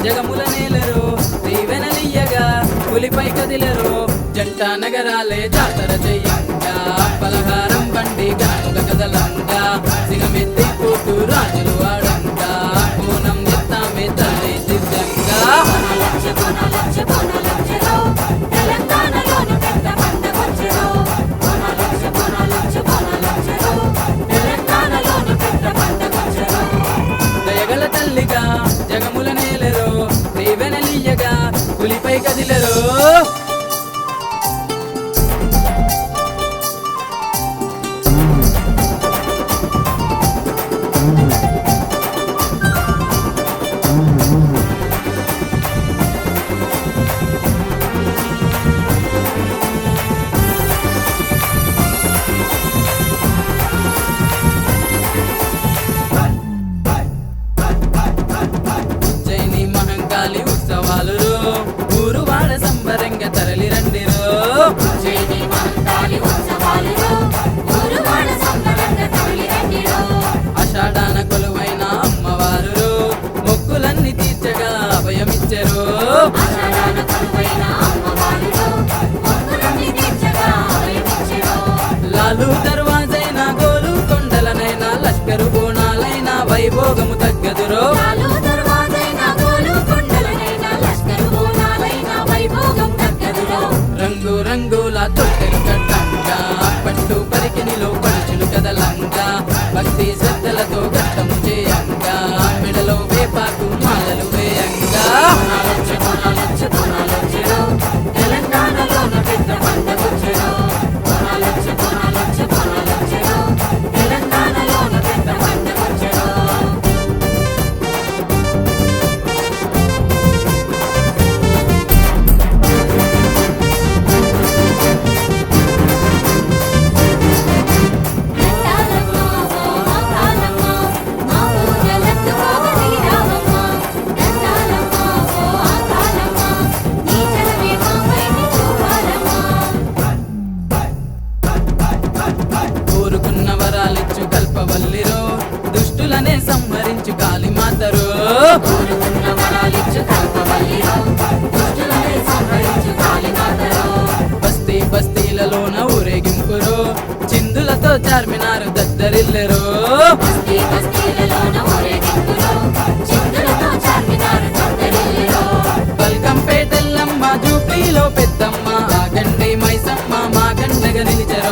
జగముల నేలరు దీవెనలియ్యగా పులిపై కదిలరు జంట నగరాలే జాతర చెయ్యంగా పలహారం బండి గనుక కదలంగా సిగమెత్తి కూతు రాజులు ఆడంగా పూనం ఎత్తామే తల్లి సిద్ధంగా దయగల తల్లిగా జగముల నేలరు దీవెనలియ్యగా పులిపై కదిలరు ఉజ్జయిని మహంకాళి ఉత్సవాలు ఊరువాడ సంబరంగా తరలి రండిరో ఆషాఢాన కొలువైన అమ్మవారు మొక్కులన్నీ తీర్చగా అభయమిచ్చరు లాలు దర్వాజైన గోలు కొండలనైనా లష్కరు బోనాలైన వైభోగము తగ్గదురో రంగు రంగుల తొట్టెలు కట్టంగా పట్టు పరికినిలో పడుచులు కదలంగా భక్తి శ్రద్ధలతో ఘట్టము చేయంగా మెడలో వేపాకు మాలలు వేయంగా కోరుకున్న వరాలిచ్చు కల్పవల్లిరో దుష్టులనే సంహరించు కాళీ మాతరు బస్తీ బస్తీలలోన ఊరేగింపురో చిందులతో చార్మినారు దద్దరిల్లెరో బల్కంపేటెల్లమ్మ జూబ్లీలో పెద్దమ్మ ఆగండి మైసమ్మ మా గండగ నిలిచరు